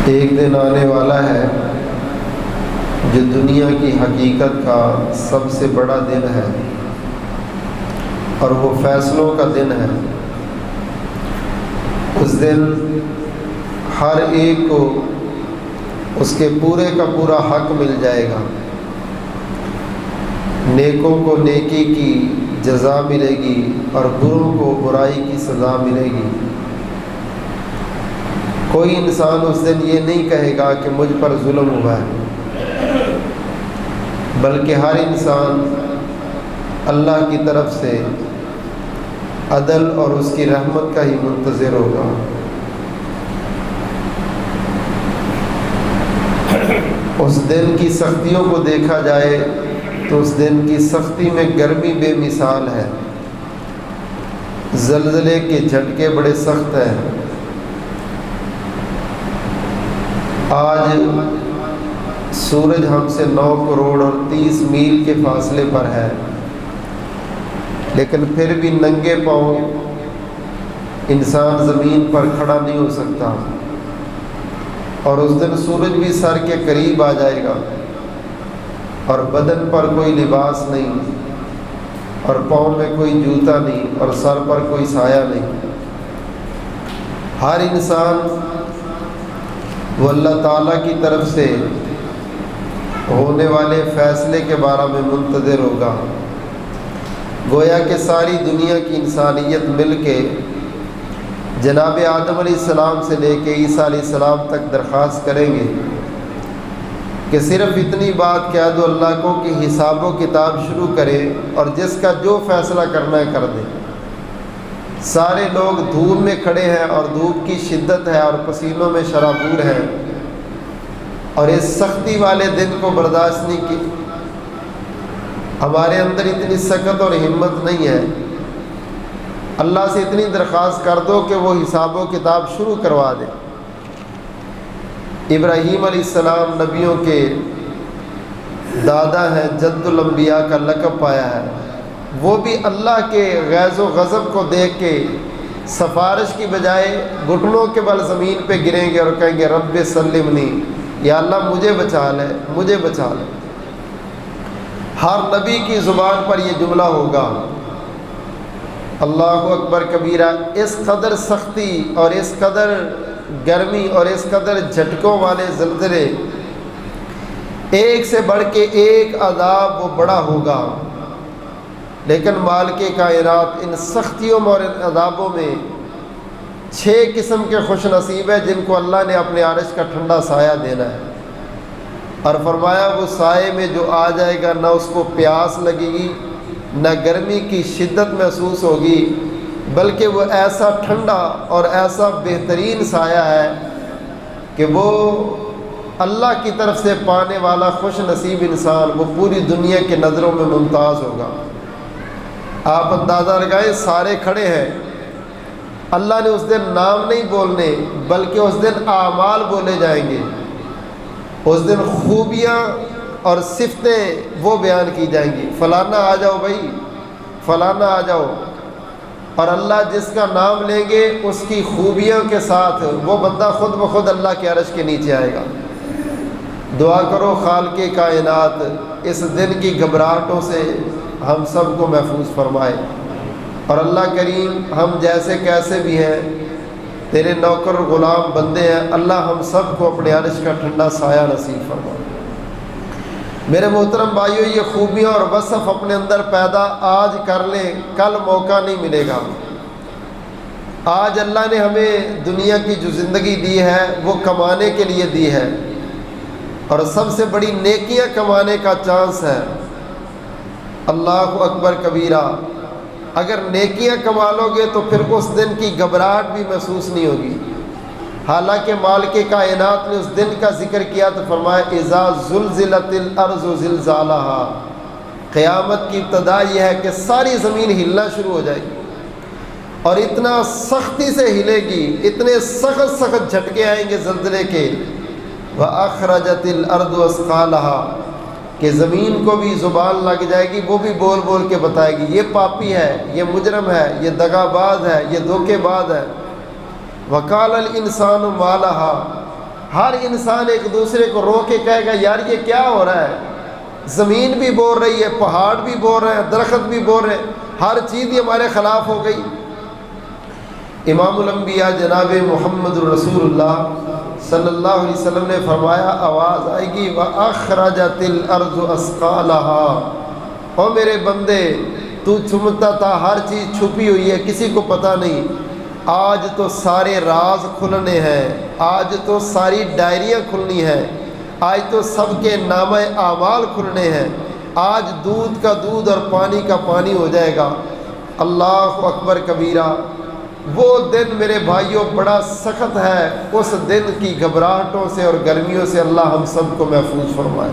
ایک دن آنے والا ہے جو دنیا کی حقیقت کا سب سے بڑا دن ہے اور وہ فیصلوں کا دن ہے۔ اس دن ہر ایک کو اس کے پورے کا پورا حق مل جائے گا۔ نیکوں کو نیکی کی جزا ملے گی اور بروں کو برائی کی سزا ملے گی۔ کوئی انسان اس دن یہ نہیں کہے گا کہ مجھ پر ظلم ہوا ہے، بلکہ ہر انسان اللہ کی طرف سے عدل اور اس کی رحمت کا ہی منتظر ہوگا۔ اس دن کی سختیوں کو دیکھا جائے تو اس دن کی سختی میں گرمی بے مثال ہے، زلزلے کے جھٹکے بڑے سخت ہیں۔ آج سورج ہم سے 9 کروڑ اور 30 میل کے فاصلے پر ہے، لیکن پھر بھی ننگے پاؤں انسان زمین پر کھڑا نہیں ہو سکتا، اور اس دن سورج بھی سر کے قریب آ جائے گا اور بدن پر کوئی لباس نہیں اور پاؤں میں کوئی جوتا نہیں اور سر پر کوئی سایہ نہیں۔ ہر انسان وہ اللہ تعالیٰ کی طرف سے ہونے والے فیصلے کے بارے میں منتظر ہوگا۔ گویا کہ ساری دنیا کی انسانیت مل کے جناب آدم علیہ السلام سے لے کے عیسیٰ علیہ السلام تک درخواست کریں گے کہ صرف اتنی بات کہہ دو اللہ کو کہ حساب و کتاب شروع کرے اور جس کا جو فیصلہ کرنا ہے کر دے۔ سارے لوگ دھوپ میں کھڑے ہیں اور دھوپ کی شدت ہے اور پسینوں میں شرابور ہیں، اور اس سختی والے دن کو برداشت نہیں کی۔ ہمارے اندر اتنی سخت اور ہمت نہیں ہے۔ اللہ سے اتنی درخواست کر دو کہ وہ حساب و کتاب شروع کروا دے۔ ابراہیم علیہ السلام نبیوں کے دادا ہیں، جد الانبیاء کا لقب پایا ہے۔ وہ بھی اللہ کے غیظ و غضب کو دیکھ کے سفارش کی بجائے گھٹنوں کے بل زمین پہ گریں گے اور کہیں گے رب سلمنی، یا اللہ مجھے بچا لے، مجھے بچا لے۔ ہر نبی کی زبان پر یہ جملہ ہوگا۔ اللہ اکبر کبیرہ۔ اس قدر سختی اور اس قدر گرمی اور اس قدر جھٹکوں والے زلزلے، ایک سے بڑھ کے ایک عذاب وہ بڑا ہوگا، لیکن مالک کائنات ان سختیوں اور ان عذابوں میں 6 قسم کے خوش نصیب ہیں جن کو اللہ نے اپنے عرش کا ٹھنڈا سایہ دینا ہے، اور فرمایا وہ سائے میں جو آ جائے گا نہ اس کو پیاس لگے گی نہ گرمی کی شدت محسوس ہوگی، بلکہ وہ ایسا ٹھنڈا اور ایسا بہترین سایہ ہے کہ وہ اللہ کی طرف سے پانے والا خوش نصیب انسان وہ پوری دنیا کے نظروں میں ممتاز ہوگا۔ آپ اندازہ لگائیں، سارے کھڑے ہیں، اللہ نے اس دن نام نہیں بولنے بلکہ اس دن اعمال بولے جائیں گے۔ اس دن خوبیاں اور صفتیں وہ بیان کی جائیں گی، فلانا آ جاؤ بھائی، فلانا آ جاؤ، اور اللہ جس کا نام لیں گے اس کی خوبیوں کے ساتھ وہ بندہ خود بخود اللہ کے عرش کے نیچے آئے گا۔ دعا کرو خالق کائنات اس دن کی گھبراہٹوں سے ہم سب کو محفوظ فرمائے، اور اللہ کریم ہم جیسے کیسے بھی ہیں تیرے نوکر غلام بندے ہیں، اللہ ہم سب کو اپنے عرش کا ٹھنڈا سایہ نصیب فرمائے۔ میرے محترم بھائیو، یہ خوبیاں اور وصف اپنے اندر پیدا آج کر لیں، کل موقع نہیں ملے گا۔ آج اللہ نے ہمیں دنیا کی جو زندگی دی ہے وہ کمانے کے لیے دی ہے، اور سب سے بڑی نیکیاں کمانے کا چانس ہے۔ اللہ اکبر کبیرہ۔ اگر نیکیاں کما لو گے تو پھر اس دن کی گھبراہٹ بھی محسوس نہیں ہوگی۔ حالانکہ مالک کائنات نے اس دن کا ذکر کیا تو فرمایا اذا زلزلت الارض زلزالہا۔ قیامت کی ابتدا یہ ہے کہ ساری زمین ہلنا شروع ہو جائے گی، اور اتنا سختی سے ہلے گی، اتنے سخت سخت جھٹکے آئیں گے زلزلے کے۔ وَأَخْرَجَتِ الْأَرْضُ أَثْقَالَهَا، کہ زمین کو بھی زبان لگ جائے گی، وہ بھی بول بول کے بتائے گی یہ پاپی ہے، یہ مجرم ہے، یہ دغا باز ہے، یہ دھوکے باز ہے۔ وَقَالَ الْإِنسَانُ مَا لَهَا، ہر انسان ایک دوسرے کو رو کے کہے گا یار یہ کیا ہو رہا ہے، زمین بھی بول رہی ہے، پہاڑ بھی بول رہے ہیں، درخت بھی بول رہے ہیں، ہر چیز ہی ہمارے خلاف ہو گئی۔ امام الانبیاء جناب محمد رسول اللہ صلی اللہ علیہ وسلم نے فرمایا آواز آئے گی وَأَخْرَجَتِ الْأَرْضُ أَثْقَالَهَا، او میرے بندے تو چمتا تھا ہر چیز چھپی ہوئی ہے کسی کو پتہ نہیں، آج تو سارے راز کھلنے ہیں، آج تو ساری ڈائریاں کھلنی ہیں، آج تو سب کے نامہ اعمال کھلنے ہیں، آج دودھ کا دودھ اور پانی کا پانی ہو جائے گا۔ اللہ اکبر کبیرہ۔ وہ دن میرے بھائیوں بڑا سخت ہے، اس دن کی گھبراہٹوں سے اور گرمیوں سے اللہ ہم سب کو محفوظ فرمائے،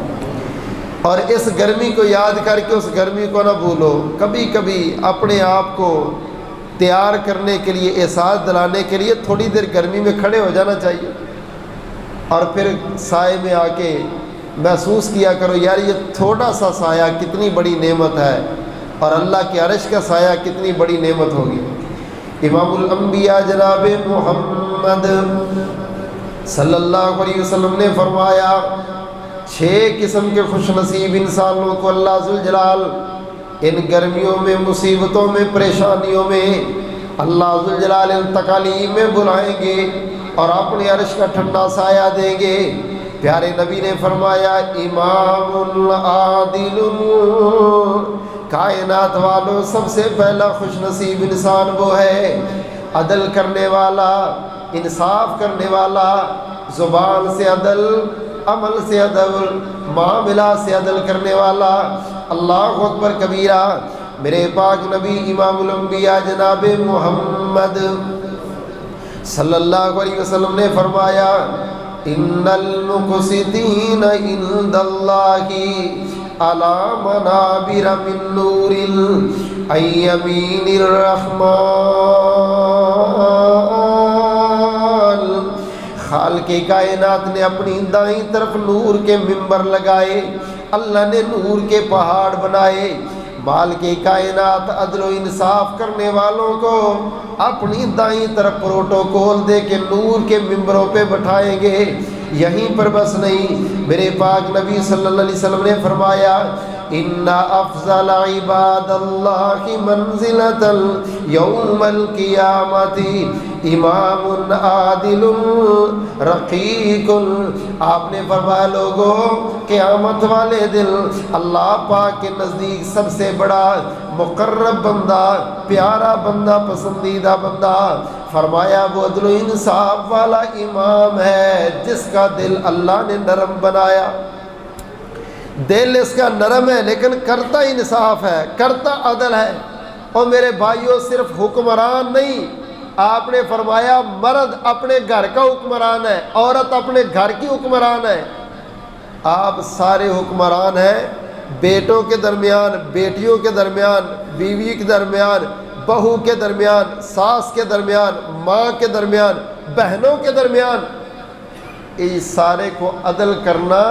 اور اس گرمی کو یاد کر کے اس گرمی کو نہ بھولو۔ کبھی کبھی اپنے آپ کو تیار کرنے کے لیے، احساس دلانے کے لیے تھوڑی دیر گرمی میں کھڑے ہو جانا چاہیے، اور پھر سائے میں آ کے محسوس کیا کرو یار یہ تھوڑا سا سایہ کتنی بڑی نعمت ہے، اور اللہ کے عرش کا سایہ کتنی بڑی نعمت ہوگی۔ امام الانبیاء جناب محمد صلی اللہ علیہ وسلم نے فرمایا 6 قسم کے خوش نصیب انسانوں کو اللہ ذوالجلال ان گرمیوں میں، مصیبتوں میں، پریشانیوں میں اللہ ذوالجلال ان تکالیف میں بلائیں گے اور اپنے عرش کا ٹھنڈا سایہ دیں گے۔ پیارے نبی نے فرمایا امام عادل، کائنات والوں سب سے پہلا خوش نصیب انسان وہ ہے عدل کرنے والا، انصاف کرنے والا، زبان سے عدل، عمل سے عدل، معاملات سے عدل کرنے والا۔ اللہ اکبر کبیرہ۔ میرے پاک نبی امام الانبیاء جناب محمد صلی اللہ علیہ وسلم نے فرمایا ان المقسطین عند اللہ علی منابر من نور عن یمین الرحمن، خالق کائنات نے اپنی دائیں طرف نور کے منبر لگائے، اللہ نے نور کے پہاڑ بنائے، مالک کائنات عدل و انصاف کرنے والوں کو اپنی دائیں طرف پروٹوکول دے کے نور کے ممبروں پہ بٹھائیں گے۔ یہیں پر بس نہیں، میرے پاک نبی صلی اللہ علیہ وسلم نے فرمایا ان افضل عباد اللہ منزلۃ یوم القیامۃ امام عادل رقیق۔ آپ نے فرمایا لوگوں قیامت والے دن اللہ پاک کے نزدیک سب سے بڑا مقرب بندہ، پیارا بندہ، پسندیدہ بندہ، فرمایا وہ عدل و انصاف والا امام ہے جس کا دل اللہ نے نرم بنایا۔ دل اس کا نرم ہے لیکن کرتا انصاف ہے، کرتا عدل ہے۔ اور میرے بھائیوں صرف حکمران نہیں، آپ نے فرمایا مرد اپنے گھر کا حکمران ہے، عورت اپنے گھر کی حکمران ہے۔ آپ سارے حکمران ہیں، بیٹوں کے درمیان، بیٹیوں کے درمیان، بیوی کے درمیان، بہو کے درمیان، ساس کے درمیان، ماں کے درمیان، بہنوں کے درمیان، اس سارے کو عدل کرنا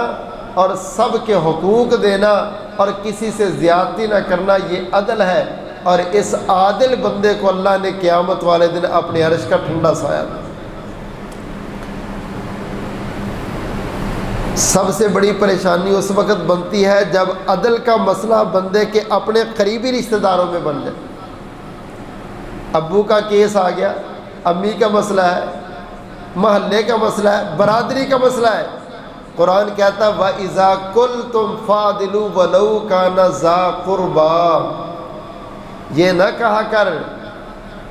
اور سب کے حقوق دینا اور کسی سے زیادتی نہ کرنا، یہ عدل ہے۔ اور اس عادل بندے کو اللہ نے قیامت والے دن اپنے عرش کا ٹھنڈا سایہ دیا۔ سب سے بڑی پریشانی اس وقت بنتی ہے جب عدل کا مسئلہ بندے کے اپنے قریبی رشتہ داروں میں بن جائے۔ ابو کا کیس آ گیا، امی کا مسئلہ ہے، محلے کا مسئلہ ہے، برادری کا مسئلہ ہے، قرآن کہتا ہے وَإِذَا قُلْتُمْ فَاعْدِلُوا وَلَوْ كَانَ ذَا قُرْبَىٰ۔ یہ نہ کہا کر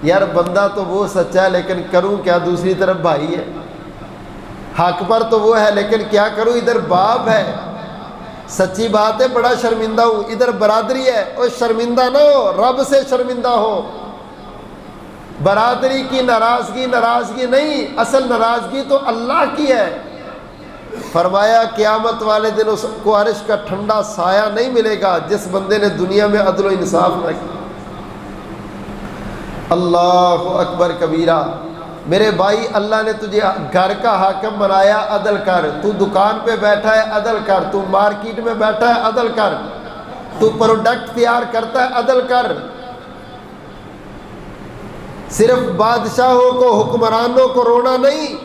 یار بندہ تو وہ سچا ہے لیکن کروں کیا، دوسری طرف بھائی ہے، حق پر تو وہ ہے لیکن کیا کروں ادھر باپ ہے، سچی بات ہے بڑا شرمندہ ہوں، ادھر برادری ہے، اور شرمندہ نہ ہو، رب سے شرمندہ ہو۔ برادری کی ناراضگی نہیں، اصل ناراضگی تو اللہ کی ہے۔ فرمایا قیامت والے دن اس کو عرش کا ٹھنڈا سایہ نہیں ملے گا جس بندے نے دنیا میں عدل و انصاف نہ کیا۔ اللہ اکبر کبیرہ۔ میرے بھائی اللہ نے تجھے گھر کا حاکم بنایا، عدل کر۔ تو دکان پہ بیٹھا ہے عدل کر، تو مارکیٹ میں بیٹھا ہے عدل کر، تو پروڈکٹ تیار کرتا ہے عدل کر۔ صرف بادشاہوں کو، حکمرانوں کو رونا نہیں،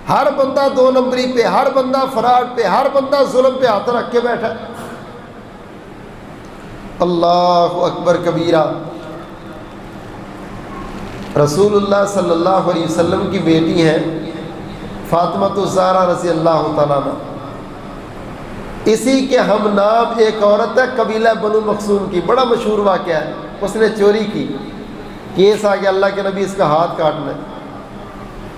ہر بندہ دو نمبری پہ، ہر بندہ فراڈ پہ، ہر بندہ ظلم پہ ہاتھ رکھ کے بیٹھا ہے۔ اللہ اکبر کبیرہ۔ رسول اللہ صلی اللہ علیہ وسلم کی بیٹی ہیں فاطمہ الزہرا رضی اللہ تعالیٰ عنہ، اسی کے ہم نام ایک عورت ہے قبیلہ بنو مخزوم کی، بڑا مشہور واقعہ ہے۔ اس نے چوری کی، کیس آ گیا اللہ کے نبی اس کا ہاتھ کاٹنا ہے،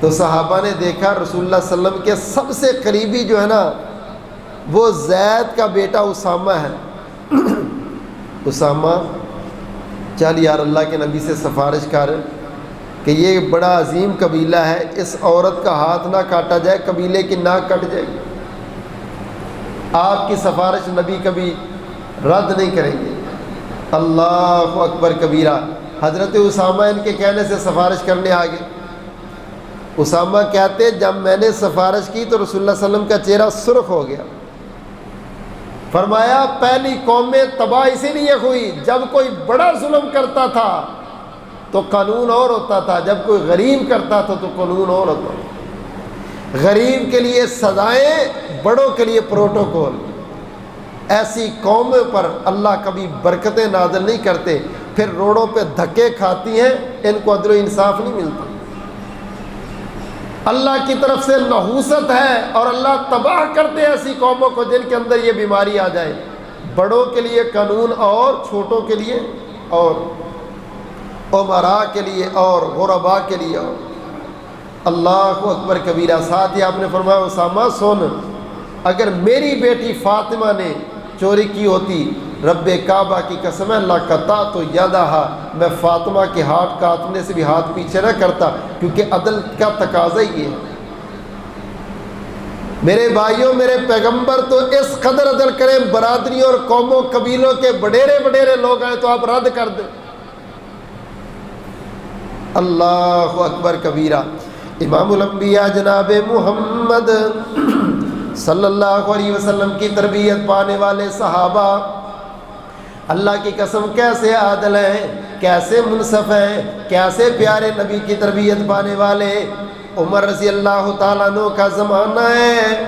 تو صحابہ نے دیکھا رسول اللہ صلی اللہ علیہ وسلم کے سب سے قریبی جو ہے نا وہ زید کا بیٹا اسامہ ہے۔ اسامہ چل یار اللہ کے نبی سے سفارش کر کہ یہ بڑا عظیم قبیلہ ہے، اس عورت کا ہاتھ نہ کاٹا جائے، قبیلے کی ناک کٹ جائے گی، آپ کی سفارش نبی کبھی رد نہیں کریں گے۔ اللہ اکبر کبیرہ۔ حضرت اسامہ ان کے کہنے سے سفارش کرنے آ گئے۔ اسامہ کہتے جب میں نے سفارش کی تو رسول اللہ صلی اللہ علیہ وسلم کا چہرہ سرخ ہو گیا، فرمایا پہلی قومیں تباہ اسی لیے ہوئی جب کوئی بڑا ظلم کرتا تھا تو قانون اور ہوتا تھا، جب کوئی غریب کرتا تھا تو قانون اور ہوتا تھا۔ غریب کے لیے سزائیں، بڑوں کے لیے پروٹوکول۔ ایسی قوموں پر اللہ کبھی برکتیں نازل نہیں کرتے، پھر روڈوں پہ دھکے کھاتی ہیں، ان کو عدل و انصاف نہیں ملتا۔ اللہ کی طرف سے نحوست ہے اور اللہ تباہ کرتے ہیں ایسی قوموں کو جن کے اندر یہ بیماری آ جائے۔ بڑوں کے لیے قانون اور، چھوٹوں کے لیے اور، امراء کے لیے اور، غرباء کے لیے اور۔ اللہ اکبر کبیرہ۔ ساتھ ہی آپ نے فرمایا اسامہ سن، اگر میری بیٹی فاطمہ نے چوری کی ہوتی، رب کعبہ کی قسم ہے لقطعت یدہا، میں فاطمہ کے ہاتھ کاٹنے سے بھی ہاتھ پیچھے نہ کرتا، کیونکہ عدل کا تقاضا ہی ہے۔ میرے بھائیوں، میرے پیغمبر تو اس قدر عدل کریں، برادریوں اور قوموں قبیلوں کے بڑیرے بڑیرے لوگ آئے تو آپ رد کر دیں۔ اللہ اکبر کبیرہ۔ امام الانبیاء جناب محمد صلی اللہ علیہ وسلم کی تربیت پانے والے صحابہ اللہ کی قسم کیسے عادل ہیں، کیسے منصف ہیں، کیسے پیارے نبی کی تربیت پانے والے۔ عمر رضی اللہ تعالیٰ عنہ کا زمانہ ہے،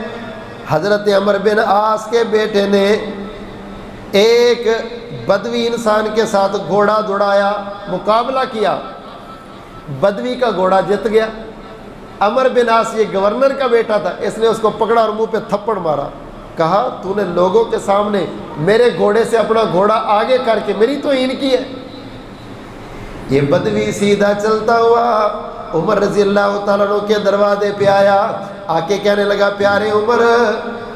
حضرت عمر بن عاص کے بیٹے نے ایک بدوی انسان کے ساتھ گھوڑا دوڑایا، مقابلہ کیا، بدوی کا گھوڑا جت گیا۔ عمر بن عاص یہ گورنر کا بیٹا تھا، اس نے اس کو پکڑا اور منہ پہ تھپڑ مارا، کہا تو نے لوگوں کے سامنے میرے گھوڑے سے اپنا گھوڑا آگے کر کے میری توہین کی ہے۔ یہ بدوی سیدھا چلتا ہوا عمر رضی اللہ تعالیٰ عنہ کے دروازے پہ آیا، آ کے کہنے لگا پیارے عمر،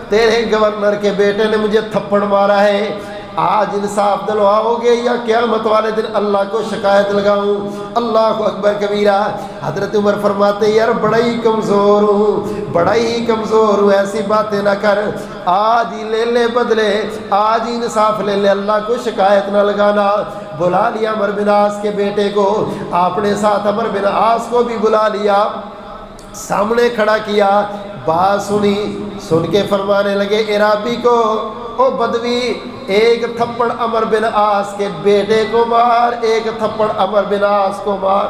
تیرے گورنر کے بیٹے نے مجھے تھپڑ مارا ہے، آج انصاف دلواؤ گے یا قیامت والے دن اللہ کو شکایت لگاؤں؟ اللہ اکبر کبیرہ۔ حضرت عمر فرماتے یار بڑا ہی کمزور ہوں، بڑا ہی کمزور ہوں، ایسی باتیں نہ کر، آج ہی لے لے بدلے، آج ہی انصاف لے لے، اللہ کو شکایت نہ لگانا۔ بلا لیا عمر بن عاص کے بیٹے کو، آپ نے ساتھ عمر بن عاص کو بھی بلا لیا، سامنے کھڑا کیا، بات سنی، سن کے فرمانے لگے عرابی کو، او بدوی، ایک تھپڑ عمر بن عاص کے بیٹے کو مار، ایک تھپڑ عمر بن عاص کو مار۔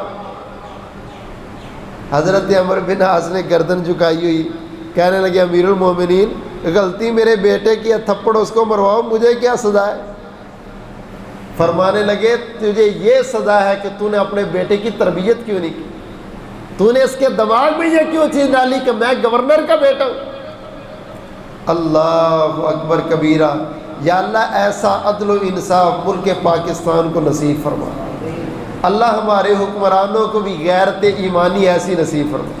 حضرت عمر بن عاص نے گردن جھکائی ہوئی، کہنے لگے امیر المومنین غلطی میرے بیٹے کی ہے، تھپڑ اس کو مرواؤ، مجھے کیا سزا ہے؟ فرمانے لگے تجھے یہ سزا ہے کہ تو نے اپنے بیٹے کی تربیت کیوں نہیں کی، تو نے اس کے دماغ میں یہ کیوں چیز ڈالی کہ میں گورنر کا بیٹا ہوں۔ اللہ اکبر کبیرہ۔ یا اللہ ایسا عدل و انصاف ملک پاکستان کو نصیب فرما، اللہ ہمارے حکمرانوں کو بھی غیرت ایمانی ایسی نصیب فرما۔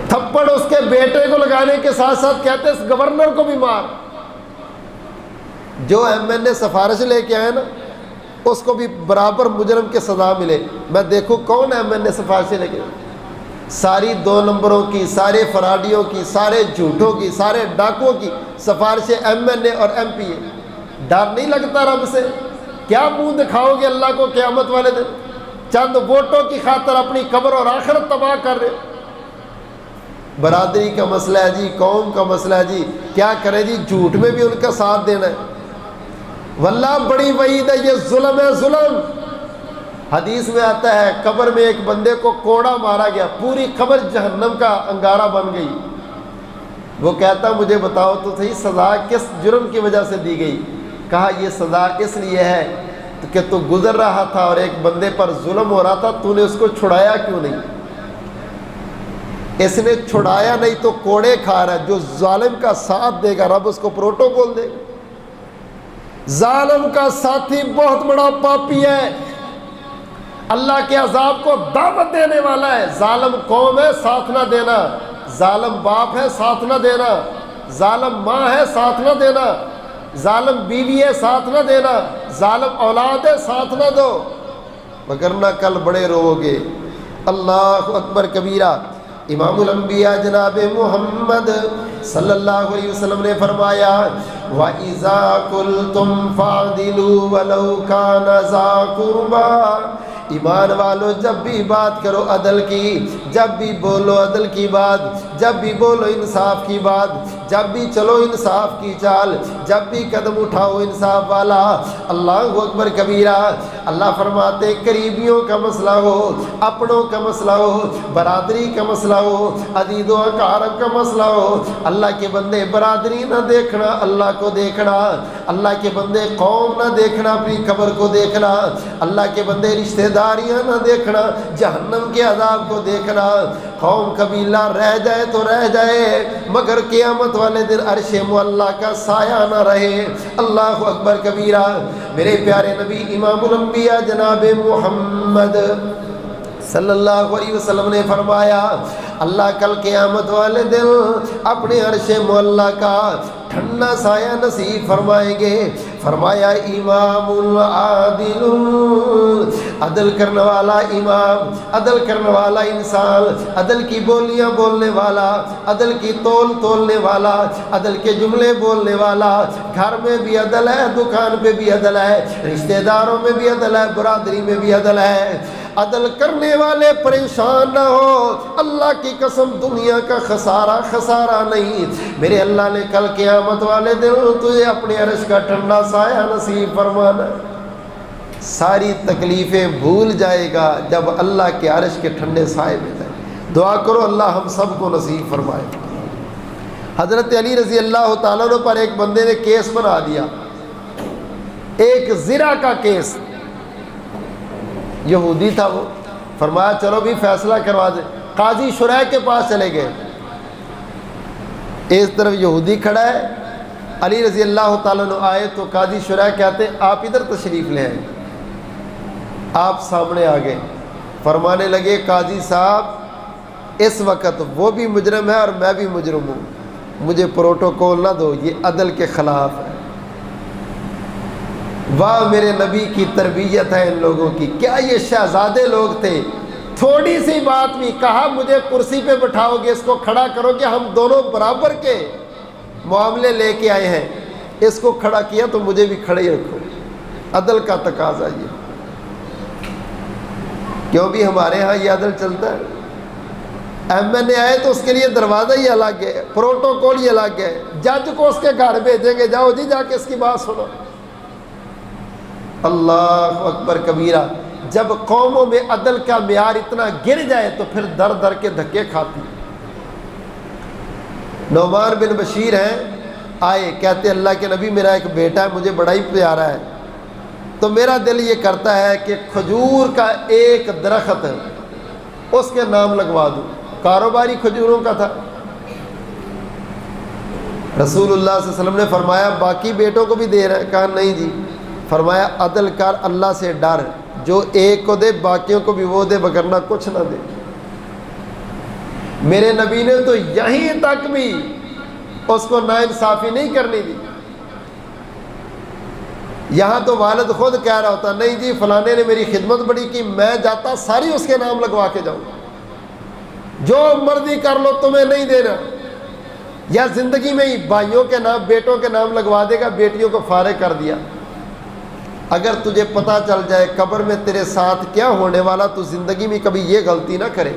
تھپڑ اس کے بیٹے کو لگانے کے ساتھ ساتھ کہتے اس گورنر کو بھی مار۔ جو ایم این اے سفارش لے کے آئے نا اس کو بھی برابر مجرم کے سزا ملے۔ میں دیکھوں کون ایم این اے سفارشیں لے کے آئے، ساری 2 نمبروں کی، سارے فراڈیوں کی، سارے جھوٹوں کی، سارے ڈاکوں کی سفارشیں ایم این اے اور ایم پی اے۔ ڈر نہیں لگتا رب سے؟ کیا منہ دکھاؤ گے اللہ کو قیامت والے دن؟ چند ووٹوں کی خاطر اپنی قبر اور آخرت تباہ کر رہے۔ برادری کا مسئلہ ہے جی، قوم کا مسئلہ ہے جی، کیا کریں جی، جھوٹ میں بھی ان کا ساتھ دینا ہے۔ واللہ بڑی وعید ہے، یہ ظلم ہے، ظلم۔ حدیث میں آتا ہے قبر میں ایک بندے کو کوڑا مارا گیا، پوری قبر جہنم کا انگارہ بن گئی۔ وہ کہتا مجھے بتاؤ تو صحیح سزا کس جرم کی وجہ سے دی گئی؟ کہا یہ سزا اس لیے ہے کہ تو گزر رہا تھا اور ایک بندے پر ظلم ہو رہا تھا، تو نے اس کو چھڑایا کیوں نہیں؟ اس نے چھڑایا نہیں تو کوڑے کھا رہا ہے۔ جو ظالم کا ساتھ دے گا رب اس کو پروٹوکول دے گا۔ ظالم کا ساتھی بہت بڑا پاپی ہے، اللہ کے عذاب کو دعوت دینے والا ہے۔ ظالم قوم ہے ساتھ نہ دینا، ظالم باپ ہے ساتھ نہ دینا، ظالم ماں ہے ساتھ نہ دینا، ظالم بیوی ہے ساتھ نہ دینا، ظالم اولاد ہے ساتھ نہ دو، وگرنہ کل بڑے رو گے۔ اللہ اکبر کبیرہ۔ امام الانبیاء جناب محمد صلی اللہ علیہ وسلم نے فرمایا وَإِذَا قُلْتُمْ فَعْدِلُوا وَلَوْ كَانَ ذَا قُرْبَىٰ۔ ایمان والو جب بھی بات کرو عدل کی، جب بھی بولو عدل کی بات، جب بھی بولو انصاف کی بات، جب بھی چلو انصاف کی چال، جب بھی قدم اٹھاؤ انصاف والا۔ اللہ اکبر کبیرہ۔ اللہ فرماتے قریبیوں کا مسئلہ ہو، اپنوں کا مسئلہ ہو، برادری کا مسئلہ ہو، عزیز و اقارب کا مسئلہ ہو، اللہ کے بندے برادری نہ دیکھنا، اللہ کو دیکھنا، اللہ کے بندے قوم نہ دیکھنا، اپنی قبر کو دیکھنا، اللہ کے بندے رشتہ داریاں نہ دیکھنا، جہنم کے عذاب کو دیکھنا۔ قوم قبیلہ رہ جائے تو رہ جائے، مگر قیامت والے دن عرش معلیٰ کا سایہ نہ رہے۔ اللہ اکبر کبیرہ۔ میرے پیارے نبی امام الانبیاء جناب محمد صلی اللہ علیہ وسلم نے فرمایا اللہ کل قیامت والے دن اپنے عرش معلیٰ کا ٹھنڈا سایہ نصیب فرمائیں گے۔ فرمایا امام العادل، عدل کرنے والا امام، عدل کرنے والا انسان، عدل کی بولیاں بولنے والا، عدل کی تول تولنے والا، عدل کے جملے بولنے والا، گھر میں بھی عدل ہے، دکان پہ بھی عدل ہے، رشتہ داروں میں بھی عدل ہے، برادری میں بھی عدل ہے۔ عدل کرنے والے پریشان نہ ہو، اللہ کی قسم دنیا کا خسارہ خسارہ نہیں۔ میرے اللہ نے کل قیامت والے دن تجھے اپنے عرش کا ٹھنڈا سایہ نصیب فرمانا، ساری تکلیفیں بھول جائے گا جب اللہ کے عرش کے ٹھنڈے سائے میں جائے۔ دعا کرو اللہ ہم سب کو نصیب فرمائے۔ حضرت علی رضی اللہ تعالیٰ عنہ پر ایک بندے نے کیس بنا دیا، ایک زنا کا کیس، یہودی تھا وہ۔ فرمایا چلو بھی فیصلہ کروا دے۔ قاضی شریح کے پاس چلے گئے، اس طرف یہودی کھڑا ہے، علی رضی اللہ تعالیٰ عنہ آئے تو قاضی شریح کہتے آپ ادھر تشریف لے آئے۔ آپ سامنے آ گئے، فرمانے لگے قاضی صاحب اس وقت وہ بھی مجرم ہے اور میں بھی مجرم ہوں، مجھے پروٹوکول نہ دو، یہ عدل کے خلاف ہے۔ واہ میرے نبی کی تربیت ہے ان لوگوں کی، کیا یہ شہزادے لوگ تھے، تھوڑی سی بات بھی کہا مجھے کرسی پہ بٹھاؤ گے، اس کو کھڑا کرو کہ ہم دونوں برابر کے معاملے لے کے آئے ہیں، اس کو کھڑا کیا تو مجھے بھی کھڑے ہی رکھو۔ عدل کا تقاضا یہ، کیوں بھی ہمارے ہاں یہ عدل چلتا ہے۔ ایم این اے آئے تو اس کے لیے دروازہ ہی الگ ہے، پروٹوکول ہی الگ ہے، جج کو اس کے گھر بھیجیں گے، جاؤ جی جا کے اس کی بات سنو۔ اللہ اکبر کبیرہ۔ جب قوموں میں عدل کا معیار اتنا گر جائے تو پھر در در کے دھکے کھاتی۔ نعمان بن بشیر ہیں، آئے کہتے اللہ کے نبی میرا ایک بیٹا ہے مجھے بڑا ہی پیارا ہے، تو میرا دل یہ کرتا ہے کہ کھجور کا ایک درخت اس کے نام لگوا دوں۔ کاروباری کھجوروں کا تھا۔ رسول اللہ صلی اللہ علیہ وسلم نے فرمایا باقی بیٹوں کو بھی دے رہا ہے؟ کہا نہیں جی۔ فرمایا عدل کر، اللہ سے ڈر، جو ایک کو دے باقیوں کو بھی وہ دے، وگرنہ کچھ نہ دے۔ میرے نبی نے تو یہیں تک بھی اس کو ناانصافی نہیں کرنی دی۔ یہاں تو والد خود کہہ رہا ہوتا نہیں جی فلانے نے میری خدمت بڑی کی، میں جاتا ساری اس کے نام لگوا کے جاؤں، جو مرضی کر لو تمہیں نہیں دینا۔ یا زندگی میں ہی بھائیوں کے نام بیٹوں کے نام لگوا دے گا، بیٹیوں کو فارغ کر دیا۔ اگر تجھے پتہ چل جائے قبر میں تیرے ساتھ کیا ہونے والا، تو زندگی میں کبھی یہ غلطی نہ کرے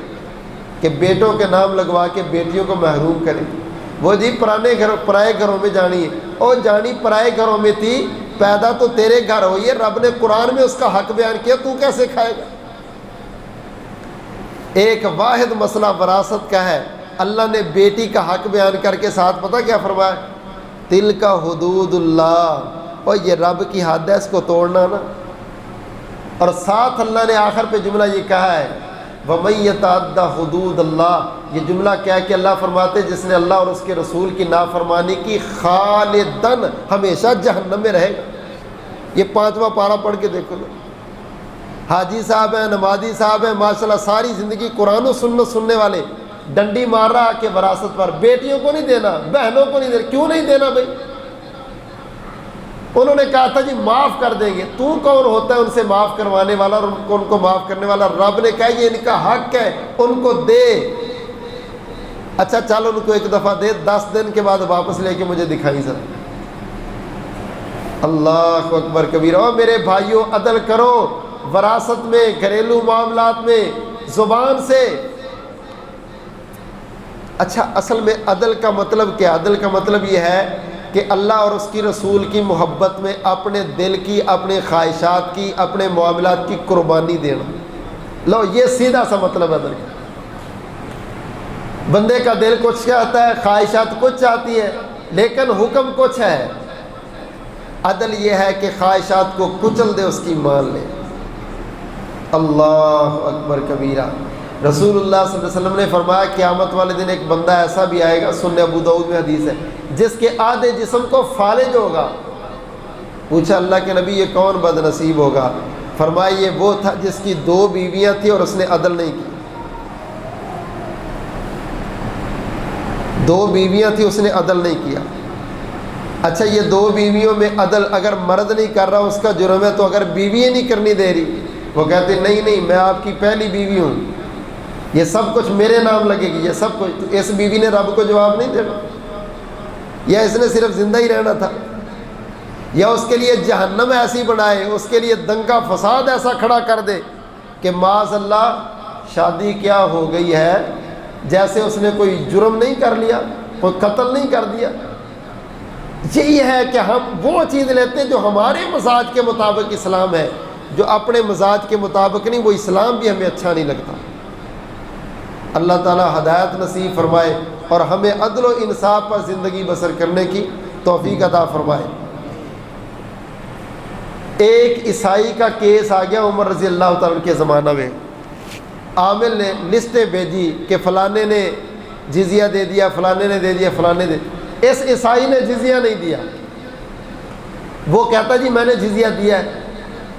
کہ بیٹوں کے نام لگوا کے بیٹیوں کو محروم کرے۔ وہ جی پرائے گھروں میں جانی ہے، اور جانی پرائے گھروں میں تھی، پیدا تو تیرے گھر ہوئی ہے، رب نے قرآن میں اس کا حق بیان کیا، تو کیسے کھائے گا؟ ایک واحد مسئلہ وراثت کا ہے، اللہ نے بیٹی کا حق بیان کر کے ساتھ پتہ کیا فرمایا؟ تلک حدود اللہ، اور یہ رب کی حد ہے، اس کو توڑنا نا۔ اور ساتھ اللہ نے آخر پہ جملہ یہ کہا ہے وَمَن يَتَعَدَّ حُدُودَ اللَّهِ، یہ جملہ کیا ہے کہ اللہ فرماتے جس نے اللہ اور اس کے رسول کی نافرمانی کی خالدن، ہمیشہ جہنم میں رہے گا۔ یہ 5واں پارہ پڑھ کے دیکھو نا، حاجی صاحب ہیں، نمازی صاحب ہیں، ماشاءاللہ ساری زندگی قرآن و سنت سننے والے، ڈنڈی مار رہا کہ وراثت پر بیٹیوں کو نہیں دینا، بہنوں کو نہیں دینا۔ کیوں نہیں دینا بھائی؟ انہوں نے کہا تھا جی معاف کر دیں گے۔ تو کون ہوتا ہے ان سے معاف کروانے والا اور ان کو معاف کرنے والا؟ رب نے کہا یہ ان کا حق ہے، ان کو دے۔ اچھا چل ان کو ایک دفعہ دے، 10 دن کے بعد واپس لے کے مجھے دکھائی ذرا۔ اللہ اکبر کبیرہ۔ اور میرے بھائیوں عدل کرو، وراثت میں، گھریلو معاملات میں، زبان سے۔ اچھا اصل میں عدل کا مطلب کیا؟ عدل کا مطلب یہ ہے کہ اللہ اور اس کی رسول کی محبت میں اپنے دل کی، اپنے خواہشات کی، اپنے معاملات کی قربانی دینا۔ لو یہ سیدھا سا مطلب عدل کا۔ بندے کا دل کچھ چاہتا ہے، خواہشات کچھ چاہتی ہے، لیکن حکم کچھ ہے۔ عدل یہ ہے کہ خواہشات کو کچل دے، اس کی مان لے۔ اللہ اکبر کبیرہ۔ رسول اللہ صلی اللہ علیہ وسلم نے فرمایا قیامت والے دن ایک بندہ ایسا بھی آئے گا، سنن ابو داؤد میں حدیث ہے، جس کے آدھے جسم کو فالج ہوگا۔ پوچھا اللہ کے نبی یہ کون بد نصیب ہوگا؟ فرمایا یہ وہ تھا جس کی 2 بیویاں تھیں اور اس نے عدل نہیں کی۔ 2 بیویاں تھیں، اس نے عدل نہیں کیا۔ اچھا یہ 2 بیویوں میں عدل اگر مرد نہیں کر رہا اس کا جرم ہے، تو اگر بیوییں نہیں کرنی دے رہی، وہ کہتے نہیں نہیں میں آپ کی پہلی بیوی ہوں، یہ سب کچھ میرے نام لگے گی، یہ سب کچھ۔ تو اس بیوی نے رب کو جواب نہیں دینا، یا اس نے صرف زندہ ہی رہنا تھا، یا اس کے لیے جہنم ایسی بنائے، اس کے لیے دنگا فساد ایسا کھڑا کر دے کہ معاذ اللہ شادی کیا ہو گئی ہے جیسے اس نے کوئی جرم نہیں کر لیا، کوئی قتل نہیں کر دیا۔ یہی ہے کہ ہم وہ چیز لیتے ہیں جو ہمارے مزاج کے مطابق اسلام ہے، جو اپنے مزاج کے مطابق نہیں، وہ اسلام بھی ہمیں اچھا نہیں لگتا۔ اللہ تعالی ہدایت نصیب فرمائے اور ہمیں عدل و انصاف پر زندگی بسر کرنے کی توفیق عطا فرمائے۔ ایک عیسائی کا کیس آ گیا عمر رضی اللہ تعالیٰ کے زمانہ میں۔ عامل نے لسٹیں بھیجی کہ فلانے نے جزیہ دے دیا، فلانے نے دے دیا، فلانے نے۔ اس عیسائی نے جزیہ نہیں دیا، وہ کہتا جی میں نے جزیہ دیا ہے۔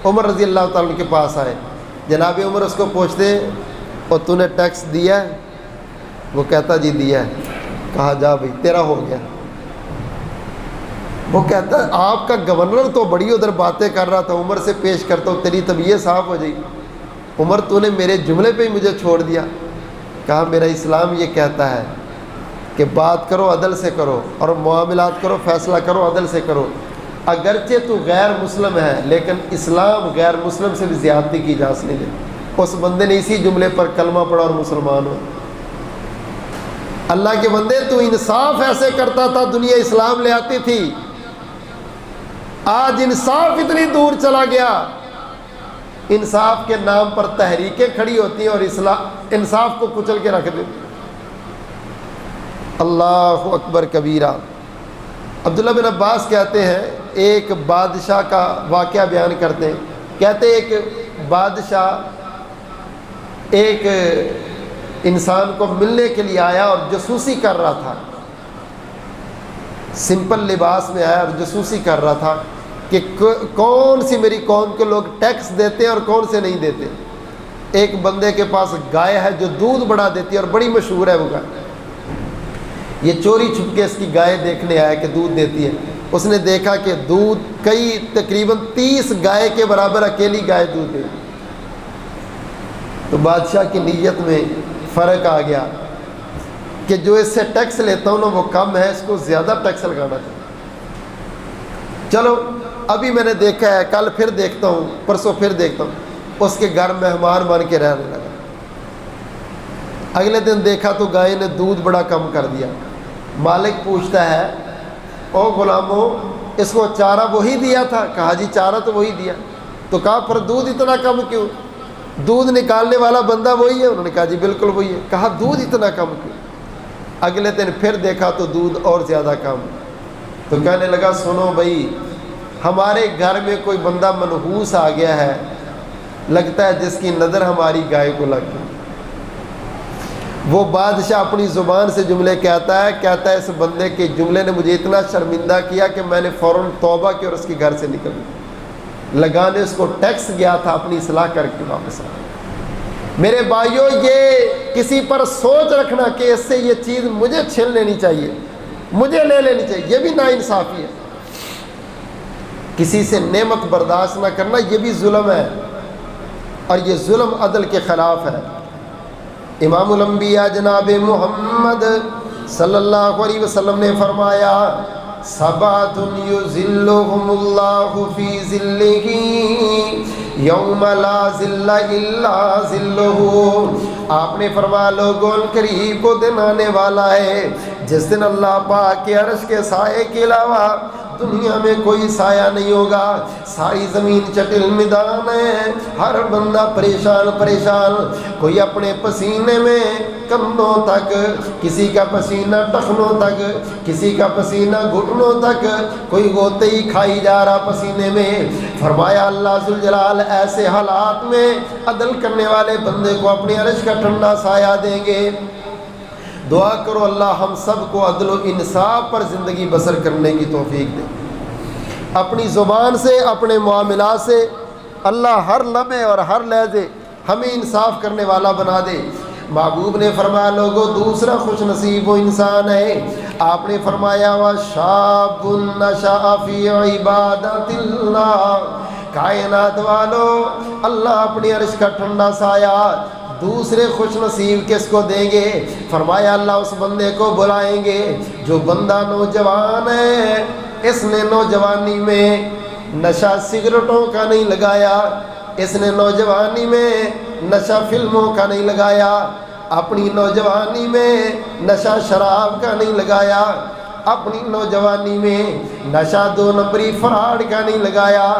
عمر رضی اللہ تعالیٰ کے پاس آئے، جناب عمر اس کو پوچھتے اور تو نے ٹیکس دیا ہے؟ وہ کہتا جی دیا ہے۔ کہا جا بھائی تیرا ہو گیا۔ وہ کہتا آپ کا گورنر تو بڑی ادھر باتیں کر رہا تھا، عمر سے پیش کرتا ہوں تیری طبیعت صاف ہو جائے گی۔ عمر تو نے میرے جملے پہ ہی مجھے چھوڑ دیا۔ کہا میرا اسلام یہ کہتا ہے کہ بات کرو عدل سے کرو، اور معاملات کرو، فیصلہ کرو عدل سے کرو۔ اگرچہ تو غیر مسلم ہے لیکن اسلام غیر مسلم سے بھی زیادتی کی اجازت نہیں دیتا۔ اس بندے نے اسی جملے پر کلمہ پڑھا اور مسلمان ہو۔ اللہ کے بندے تو انصاف ایسے کرتا تھا دنیا اسلام لے آتی تھی، آج انصاف اتنی دور چلا گیا، انصاف کے نام پر تحریکیں کھڑی ہوتی ہیں اور انصاف کو کچل کے رکھ دیتی۔ اللہ اکبر کبیرہ۔ عبداللہ بن عباس کہتے ہیں ایک بادشاہ کا واقعہ بیان کرتے ہیں، کہتے ہیں ایک بادشاہ ایک انسان کو ملنے کے لیے آیا اور جاسوسی کر رہا تھا، سمپل لباس میں آیا اور جاسوسی کر رہا تھا کہ کون سی میری قوم کے لوگ ٹیکس دیتے ہیں اور کون سے نہیں دیتے۔ ایک بندے کے پاس گائے ہے جو دودھ بڑا دیتی ہے اور بڑی مشہور ہے وہ گائے، یہ چوری چھپ کے اس کی گائے دیکھنے آیا کہ دودھ دیتی ہے۔ اس نے دیکھا کہ دودھ کئی تقریباً 30 گائے کے برابر اکیلی گائے دودھ دیتی۔ تو بادشاہ کی نیت میں فرق آ گیا کہ جو اس سے ٹیکس لیتا ہوں نا وہ کم ہے، اس کو زیادہ ٹیکس لگانا چاہیے۔ چلو ابھی میں نے دیکھا ہے، کل پھر دیکھتا ہوں، پرسوں پھر دیکھتا ہوں۔ اس کے گھر مہمان بن کے رہنے لگا۔ اگلے دن دیکھا تو گائے نے دودھ بڑا کم کر دیا۔ مالک پوچھتا ہے او غلاموں اس کو چارہ وہی دیا تھا؟ کہا جی چارہ تو وہی دیا. تو کہا پر دودھ اتنا کم کیوں؟ دودھ نکالنے والا بندہ وہی ہے. انہوں نے کہا جی بالکل وہی ہے. کہا دودھ اتنا کم کیوں؟ اگلے دن پھر دیکھا تو دودھ اور زیادہ کم. تو کہنے لگا سنو بھائی، ہمارے گھر میں کوئی بندہ منحوس آ گیا ہے، لگتا ہے جس کی نظر ہماری گائے کو لگ گئی. وہ بادشاہ اپنی زبان سے جملے کہتا ہے اس بندے کے جملے نے مجھے اتنا شرمندہ کیا کہ میں نے فوراً توبہ کی اور اس کے گھر سے نکل لگانے اس کو ٹیکس گیا تھا، اپنی اصلاح کر کے واپس آ. میرے بھائیوں، یہ کسی پر سوچ رکھنا کہ اس سے یہ چیز مجھے چھین لینی چاہیے، مجھے لے لینی چاہیے، یہ بھی ناانصافی ہے. کسی سے نعمت برداشت نہ کرنا یہ بھی ظلم ہے، اور یہ ظلم عدل کے خلاف ہے. امام الانبیاء جناب محمد صلی اللہ علیہ وسلم نے فرمایا سبعۃ یظلھم اللہ فی ظلہ یوم لا ظل الا ظلہ. آپ نے فرمایا لوگوں قریب وہ دن آنے والا ہے جس دن اللہ پاک کے عرش کے سائے کے علاوہ دنیا میں کوئی سایہ نہیں ہوگا. ساری زمین چٹل میدان ہے، ہر بندہ پریشان، کوئی اپنے پسینے میں کندھوں تک، کسی کا پسینہ ٹخنوں تک، کسی کا پسینہ گھٹنوں تک، کوئی غوطے ہی کھائی جا رہا پسینے میں. فرمایا اللہ ذوالجلال ایسے حالات میں عدل کرنے والے بندے کو اپنے عرش کا ٹھنڈا سایہ دیں گے. دعا کرو اللہ ہم سب کو عدل و انصاف پر زندگی بسر کرنے کی توفیق دے. اپنی زبان سے، اپنے معاملات سے اللہ ہر لمحے اور ہر لحظے ہمیں انصاف کرنے والا بنا دے. محبوب نے فرمایا لوگوں دوسرا خوش نصیب وہ انسان ہے. آپ نے فرمایا وَشَابٌ نَشَأَ فِي عِبَادَةِ اللَّهِ. کائنات والو اللہ اپنی عرش کا ٹھنڈا سایہ دوسرے خوش نصیب کس کو دیں گے؟ فرمایا اللہ اس بندے کو بلائیں گے جو بندہ نوجوان ہے، اس نے نوجوانی میں نشہ سگریٹوں کا نہیں لگایا، اس نے نوجوانی میں نشہ فلموں کا نہیں لگایا، اپنی نوجوانی میں نشہ شراب کا نہیں لگایا، اپنی نوجوانی میں نشہ 2 نمبری فراڈ کا نہیں لگایا،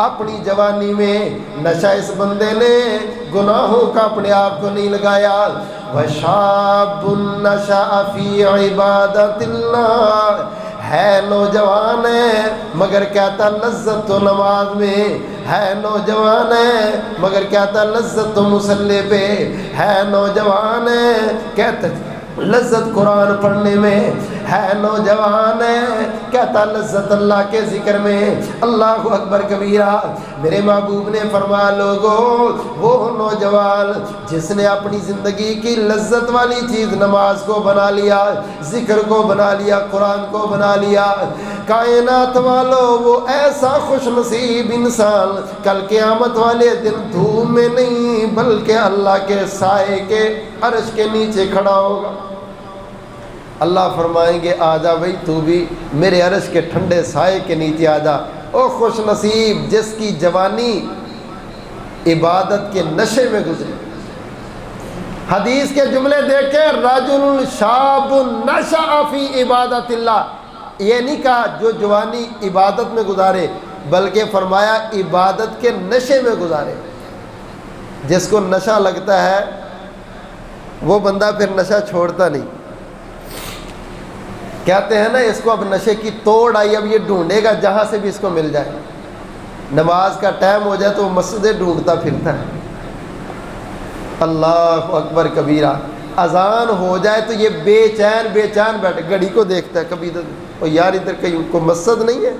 اپنی جوانی میں نشہ اس بندے نے گناہوں کا اپنے آپ کو نہیں لگایا. وَشَابٌ نَشَأَ فِي عِبَادَةِ اللَّهِ. ہے نوجوان ہے مگر کہتا لذت تو نماز میں، ہے نوجوان ہے مگر کہتا لذت تو مصلی پہ، ہے نوجوان ہے کہتا لذت قرآن پڑھنے میں، ہے نوجوان ہے کہتا لذت اللہ کے ذکر میں. اللہ اکبر کبیرہ. میرے محبوب نے فرمایا لوگوں وہ نوجوان جس نے اپنی زندگی کی لذت والی چیز نماز کو بنا لیا، ذکر کو بنا لیا، قرآن کو بنا لیا، کائنات والو وہ ایسا خوش نصیب انسان کل قیامت والے دن دھوم میں نہیں بلکہ اللہ کے سائے کے عرش کے نیچے کھڑا ہوگا. اللہ فرمائیں گے آجا بھائی تو بھی میرے عرش کے ٹھنڈے سائے کے نیچے آجا. او خوش نصیب جس کی جوانی عبادت کے نشے میں گزرے. حدیث کے جملے دیکھیں رجل شاب نشأ فی عبادت اللہ. یہ نہیں کہا جو جوانی عبادت میں گزارے بلکہ فرمایا عبادت کے نشے میں گزارے. جس کو نشہ لگتا ہے وہ بندہ پھر نشہ چھوڑتا نہیں. کہتے ہیں نا اس کو اب نشے کی توڑ آئی، اب یہ ڈھونڈے گا جہاں سے بھی اس کو مل جائے. نماز کا ٹائم ہو جائے تو وہ مسجدیں ڈھونڈتا پھرتا ہے. اللہ اکبر کبیرہ. اذان ہو جائے تو یہ بے چین بیٹھے گھڑی کو دیکھتا ہے. کبھی تو یار ادھر کہیں کو مسجد نہیں ہے،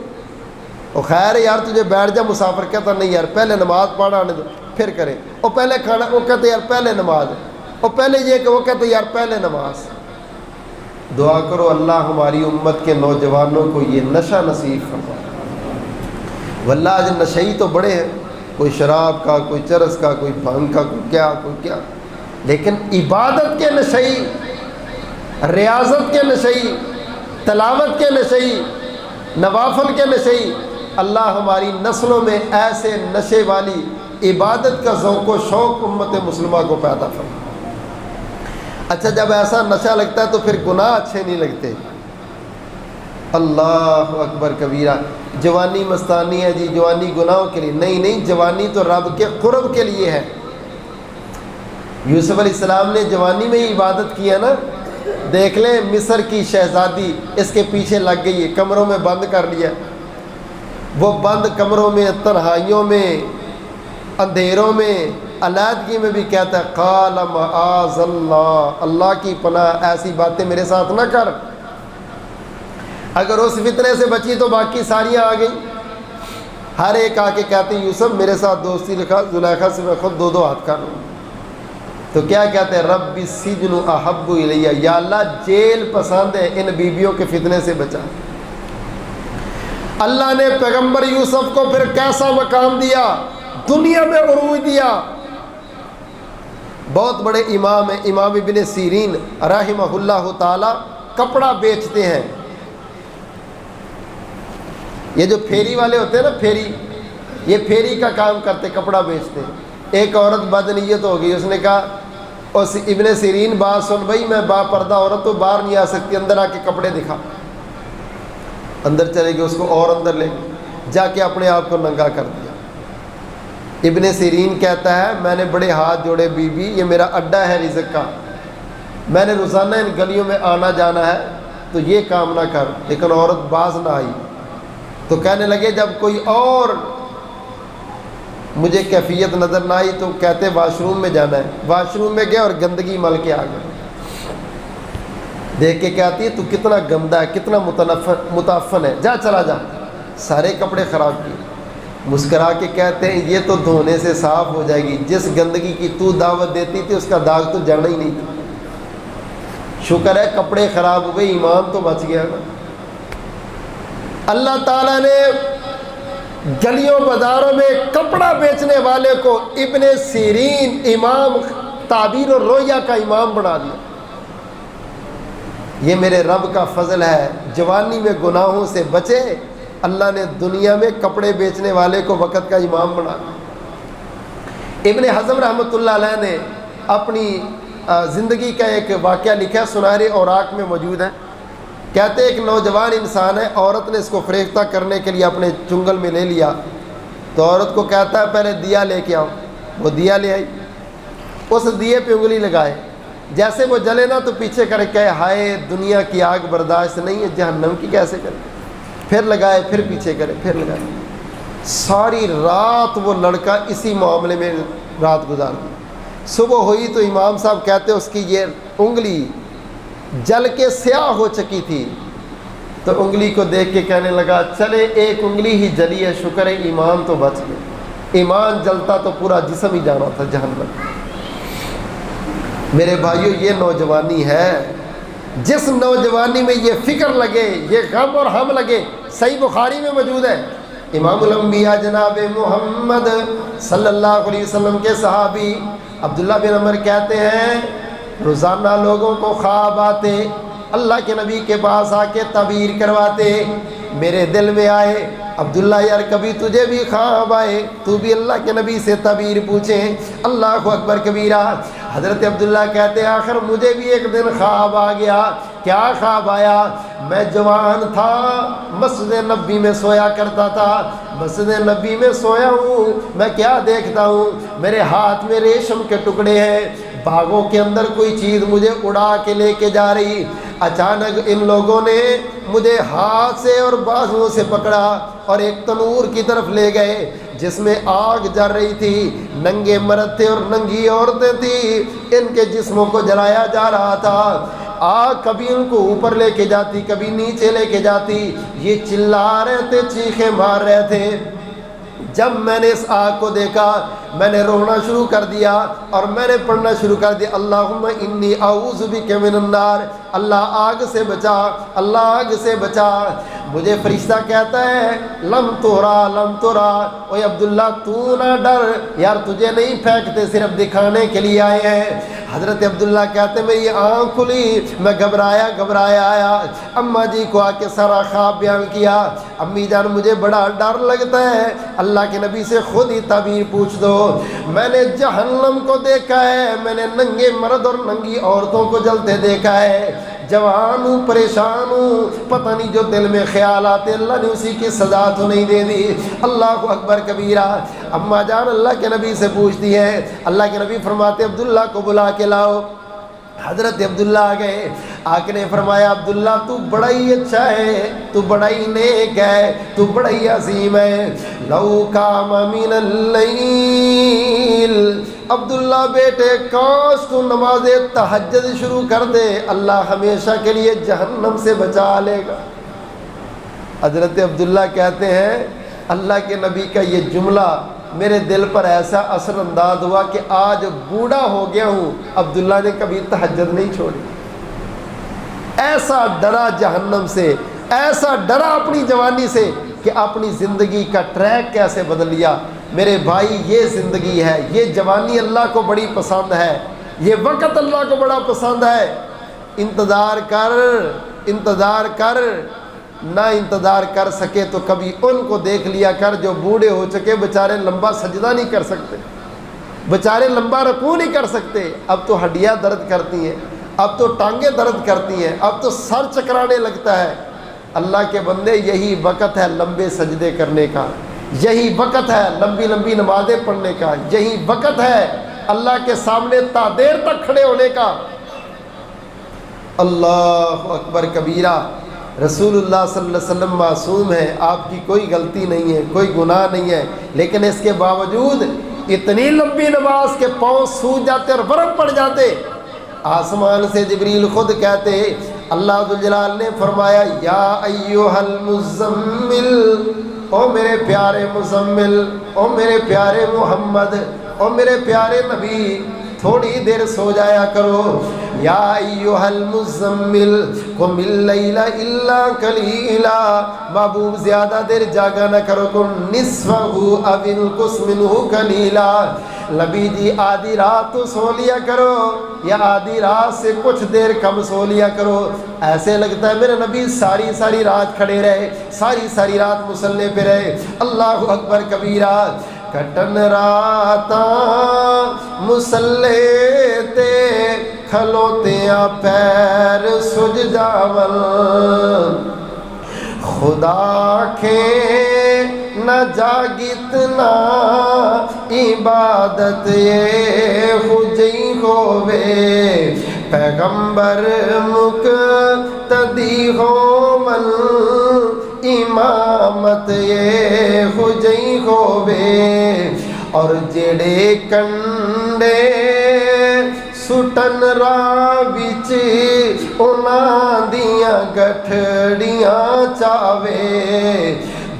وہ خیر ہے یار تجھے بیٹھ جا مسافر. کہتا نہیں یار پہلے نماز پڑھ آنے دو پھر کریں. وہ پہلے کھانا، وہ کہتے یار پہلے نماز، وہ پہلے یہ کہ وہ کہتے یار پہلے نماز. دعا کرو اللہ ہماری امت کے نوجوانوں کو یہ نشہ نصیب فرمائے. واللہ آج نشئی تو بڑے ہیں، کوئی شراب کا، کوئی چرس کا، کوئی بھنگ کا، کوئی کیا، لیکن عبادت کے نشئی، ریاضت کے نشئی، تلاوت کے نشئی، نوافل کے نشئی. اللہ ہماری نسلوں میں ایسے نشے والی عبادت کا ذوق و شوق امت مسلمہ کو پیدا فرمائے. اچھا جب ایسا نشہ لگتا ہے تو پھر گناہ اچھے نہیں لگتے. اللہ اکبر کبیرہ۔ جوانی مستانی ہے جی، جوانی گناہوں کے لیے نہیں، جوانی تو رب کے قرب کے لیے ہے۔ یوسف علیہ السلام نے جوانی میں ہی عبادت کی ہے نا، دیکھ لیں مصر کی شہزادی اس کے پیچھے لگ گئی ہے، کمروں میں بند کر لیا، وہ بند کمروں میں، تنہائیوں میں، اندھیروں میں، علیحدگی میں بھی کہتا ہے قال معاذ اللہ، اللہ کی پناہ، ایسی باتیں میرے ساتھ نہ کر۔ اگر اس فتنے سے بچی تو باقی ساریاں آ گئیں، ہر ایک آ کے کہتے ہیں یوسف میرے ساتھ دوستی رکھا، زلیخا سے میں خود دو ہاتھ کر لوں۔ تو کیا کہتے ہیں رب السجن احب الیہ، یا اللہ جیل پسند ہے، ان بیویوں کے فتنے سے بچا۔ اللہ نے پیغمبر یوسف کو پھر کیسا مقام دیا، دنیا میں عروج دیا۔ بہت بڑے امام ہیں، امام ابن سیرین رحمہ اللہ تعالی، کپڑا بیچتے ہیں۔ یہ جو پھیری والے ہوتے ہیں نا، پھیری، یہ پھیری کا کام کرتے، کپڑا بیچتے ہیں۔ ایک عورت بدنیت ہو گئی، اس نے کہا اس ابن سیرین بات سن بھائی، میں با پردہ عورت تو باہر نہیں آ سکتی، اندر آ کے کپڑے دکھا۔ اندر چلے گئے، اس کو اور اندر لے گئے، جا کے اپنے آپ کو ننگا کر دیا۔ ابن سیرین کہتا ہے میں نے بڑے ہاتھ جوڑے بی بی، یہ میرا اڈا ہے رزق کا، میں نے روزانہ ان گلیوں میں آنا جانا ہے، تو یہ کام نہ کر۔ لیکن عورت باز نہ آئی، تو کہنے لگے جب کوئی اور مجھے کیفیت نظر نہ آئی تو کہتے واش روم میں جانا ہے، واش روم میں گئے اور گندگی مل کے آ گئے۔ دیکھ کے کہتی ہے تو کتنا گندا ہے، کتنا متعفن ہے، جا چلا جا، سارے کپڑے خراب کیے۔ مسکرا کے کہتے ہیں یہ تو دھونے سے صاف ہو جائے گی، جس گندگی کی تو دعوت دیتی تھی اس کا داغ تو جانا ہی نہیں تھا۔ شکر ہے کپڑے خراب ہو گئے، ایمان تو بچ گیا نا۔ اللہ تعالیٰ نے گلیوں بازاروں میں کپڑا بیچنے والے کو ابن سیرین امام تعبیر اور رویا کا امام بنا دیا۔ یہ میرے رب کا فضل ہے، جوانی میں گناہوں سے بچے، اللہ نے دنیا میں کپڑے بیچنے والے کو وقت کا امام بنا دیا۔ ابن حزم رحمۃ اللہ علیہ نے اپنی زندگی کا ایک واقعہ لکھا ہے، سنہرے اوراق میں موجود ہے۔ کہتے ایک نوجوان انسان ہے، عورت نے اس کو فریفتہ کرنے کے لیے اپنے چنگل میں لے لیا، تو عورت کو کہتا ہے پہلے دیا لے کے آؤ۔ وہ دیا لے آئی، اس دیے پہ انگلی لگائے، جیسے وہ جلے نا تو پیچھے کر کے ہائے دنیا کی آگ برداشت نہیں ہے، جہنم کی کیسے کرے، پھر لگائے، پھر پیچھے کرے، پھر لگائے۔ ساری رات وہ لڑکا اسی معاملے میں رات گزار دی۔ صبح ہوئی تو امام صاحب کہتے اس کی یہ انگلی جل کے سیاہ ہو چکی تھی، تو انگلی کو دیکھ کے کہنے لگا چلے ایک انگلی ہی جلی ہے، شکر ہے ایمان تو بچ گیا، ایمان جلتا تو پورا جسم ہی جانا تھا جہنم۔ میرے بھائیو یہ نوجوانی ہے، جس نوجوانی میں یہ فکر لگے، یہ غم اور ہم لگے۔ صحیح بخاری میں موجود ہے، امام الانبیاء جناب محمد صلی اللہ علیہ وسلم کے صحابی عبداللہ بن عمر کہتے ہیں روزانہ لوگوں کو خواب آتے، اللہ کے نبی کے پاس آ کے تعبیر کرواتے۔ میرے دل میں آئے عبداللہ یار کبھی تجھے بھی خواب آئے، تو بھی اللہ کے نبی سے تعبیر پوچھیں۔ اللہ اکبر کبیرہ۔ حضرت عبداللہ کہتے ہیں آخر مجھے بھی ایک دن خواب آ گیا۔ کیا خواب آیا؟ میں جوان تھا، مسجد نبی میں سویا کرتا تھا، مسجد نبی میں سویا ہوں، میں کیا دیکھتا ہوں، میرے ہاتھ میں ریشم کے ٹکڑے ہیں، باغوں کے اندر کوئی چیز مجھے اڑا کے لے کے جا رہی۔ اچانک ان لوگوں نے مجھے ہاتھ سے اور بازوؤں سے پکڑا اور ایک تنور کی طرف لے گئے جس میں آگ جل رہی تھی، ننگے مرد تھے اور ننگی عورتیں تھیں، ان کے جسموں کو جلایا جا رہا تھا۔ آگ کبھی ان کو اوپر لے کے جاتی، کبھی نیچے لے کے جاتی، یہ چلا رہے تھے، چیخیں مار رہے تھے۔ جب میں نے اس آگ کو دیکھا میں نے رونا شروع کر دیا اور میں نے پڑھنا شروع کر دیا اللہم انی اعوذ بک من النار، اللہ آگ سے بچا، اللہ آگ سے بچا۔ مجھے فرشتہ کہتا ہے لم تورا لم تورا، اوے عبداللہ تو نہ ڈر یار، تجھے نہیں پھینکتے، صرف دکھانے کے لیے آئے ہیں۔ حضرت عبداللہ کہتے میری آنکھ کھلی، میں گھبرایا آیا، اماں جی کو آ کے سارا خواب بیان کیا۔ امی جان مجھے بڑا ڈر لگتا ہے، اللہ کے نبی سے خود ہی تعبیر پوچھ دو۔ میں نے جہنم کو دیکھا ہے، میں نے ننگے مرد اور ننگی عورتوں کو جلتے دیکھا ہے، جوان ہوں پریشان ہوں، پتہ نہیں جو دل میں خیال آتے اللہ نے اسی کی سزا تو نہیں دے دی۔ اللہ اکبر کبیرہ۔ اماں جان اللہ کے نبی سے پوچھتی ہے، اللہ کے نبی فرماتے عبداللہ کو بلا کے لاؤ۔ حضرت عبداللہ آ گئے، آقا نے فرمایا عبداللہ تو بڑا ہی اچھا ہے، تو بڑا ہی نیک ہے، تو بڑا ہی عظیم ہے۔ لو قام من اللیل، عبداللہ بیٹے کاش تو نماز تہجد شروع کر دے، اللہ ہمیشہ کے لیے جہنم سے بچا لے گا۔ حضرت عبداللہ کہتے ہیں اللہ کے نبی کا یہ جملہ میرے دل پر ایسا اثر انداز ہوا کہ آج بوڑھا ہو گیا ہوں، عبداللہ نے کبھی تہجد نہیں چھوڑی۔ ایسا ڈرا جہنم سے، ایسا ڈرا اپنی جوانی سے کہ اپنی زندگی کا ٹریک کیسے بدل لیا۔ میرے بھائی یہ زندگی ہے، یہ جوانی اللہ کو بڑی پسند ہے، یہ وقت اللہ کو بڑا پسند ہے۔ انتظار کر، انتظار کر، نہ انتظار کر سکے تو کبھی ان کو دیکھ لیا کر جو بوڑھے ہو چکے، بیچارے لمبا سجدہ نہیں کر سکتے، بیچارے لمبا رکوع نہیں کر سکتے، اب تو ہڈیاں درد کرتی ہیں، اب تو ٹانگیں درد کرتی ہیں، اب تو سر چکرانے لگتا ہے۔ اللہ کے بندے یہی وقت ہے لمبے سجدے کرنے کا، یہی وقت ہے لمبی لمبی نمازیں پڑھنے کا، یہی وقت ہے اللہ کے سامنے تا دیر تک کھڑے ہونے کا۔ اللہ اکبر کبیرہ۔ رسول اللہ صلی اللہ علیہ وسلم معصوم ہے، آپ کی کوئی غلطی نہیں ہے، کوئی گناہ نہیں ہے، لیکن اس کے باوجود اتنی لمبی نماز کے پاؤں سوج جاتے اور برف پڑ جاتے۔ آسمان سے جبریل خود کہتے، اللہ ذوالجلال نے فرمایا یا ایھا المزمل، او میرے پیارے مزمل، او میرے پیارے محمد، او میرے پیارے نبی، تھوڑی دیر سو جایا کرو۔ یا ایھا المزمل قم اللیل الا قلیلا، محبوب زیادہ دیر جاگا نہ کرو، کن نصفہ او انقص منہ قلیلا، نبی جی آدھی رات تو سو لیا کرو یا آدھی رات سے کچھ دیر کم سو لیا کرو۔ ایسے لگتا ہے میرے نبی ساری ساری رات کھڑے رہے، ساری ساری رات مصلی پہ رہے۔ اللہ اکبر کبیرہ۔ کٹن راتاں مصلی تے کھلوتیاں پیر سج جاون، خدا کے نہ جاگتنا عبادت یہ خجی ہووے، پیغمبر مقتدی ہو من امامت یہ خجی ہووے، اور جڑے کنڈے سٹن راہ وچ انہاں دیاں گٹھڑیاں چاوے،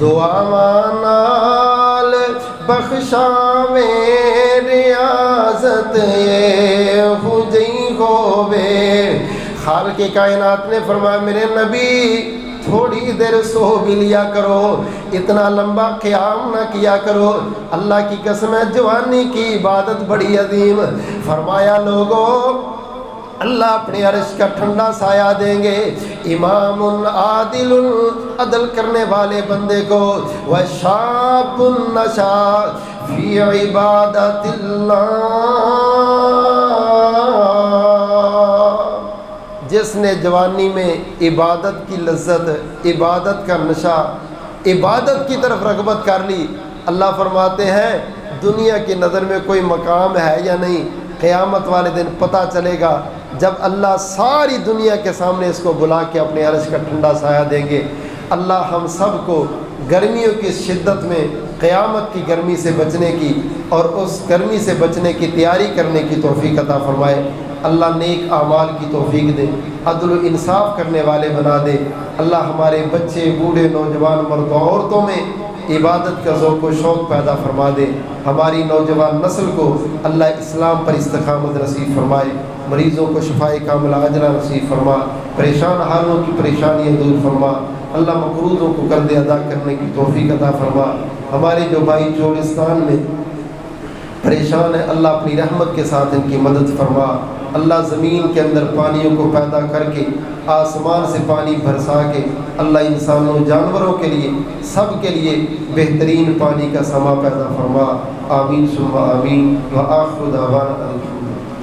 دعاواں نال بخشاویں ریاضت یہ خجی ہووے۔ خالق کائنات نے فرمایا میرے نبی تھوڑی دیر سو بھی لیا کرو، اتنا لمبا قیام نہ کیا کرو، اللہ کی قسم ہے جوانی کی عبادت بڑی عظیم۔ فرمایا لوگو اللہ اپنے عرش کا ٹھنڈا سایہ دیں گے امام عادل، عدل کرنے والے بندے کو، وشاب نشا فی عبادت اللہ، جس نے جوانی میں عبادت کی لذت، عبادت کا نشہ، عبادت کی طرف رغبت کر لی، اللہ فرماتے ہیں دنیا کی نظر میں کوئی مقام ہے یا نہیں، قیامت والے دن پتہ چلے گا جب اللہ ساری دنیا کے سامنے اس کو بلا کے اپنے عرش کا ٹھنڈا سایہ دیں گے۔ اللہ ہم سب کو گرمیوں کی شدت میں قیامت کی گرمی سے بچنے کی اور اس گرمی سے بچنے کی تیاری کرنے کی توفیق عطا فرمائے۔ اللہ نیک اعمال کی توفیق دے، عدل و انصاف کرنے والے بنا دے۔ اللہ ہمارے بچے، بوڑھے، نوجوان، مرد و عورتوں میں عبادت کا ذوق و شوق پیدا فرما دے۔ ہماری نوجوان نسل کو اللہ اسلام پر استقامت نصیب فرمائے، مریضوں کو شفائے کاملہ عاجلہ نصیب فرما، پریشان حالوں کی پریشانیاں دور فرما، اللہ مقروضوں کو قرض ادا کرنے کی توفیق عطا فرما۔ ہمارے جو بھائی چولستان میں پریشان ہے اللہ اپنی رحمت کے ساتھ ان کی مدد فرما۔ اللہ زمین کے اندر پانیوں کو پیدا کر کے آسمان سے پانی برسا کے اللہ انسانوں جانوروں کے لیے سب کے لیے بہترین پانی کا سما پیدا فرما۔ آمین ثم آمین وآخر دعوانا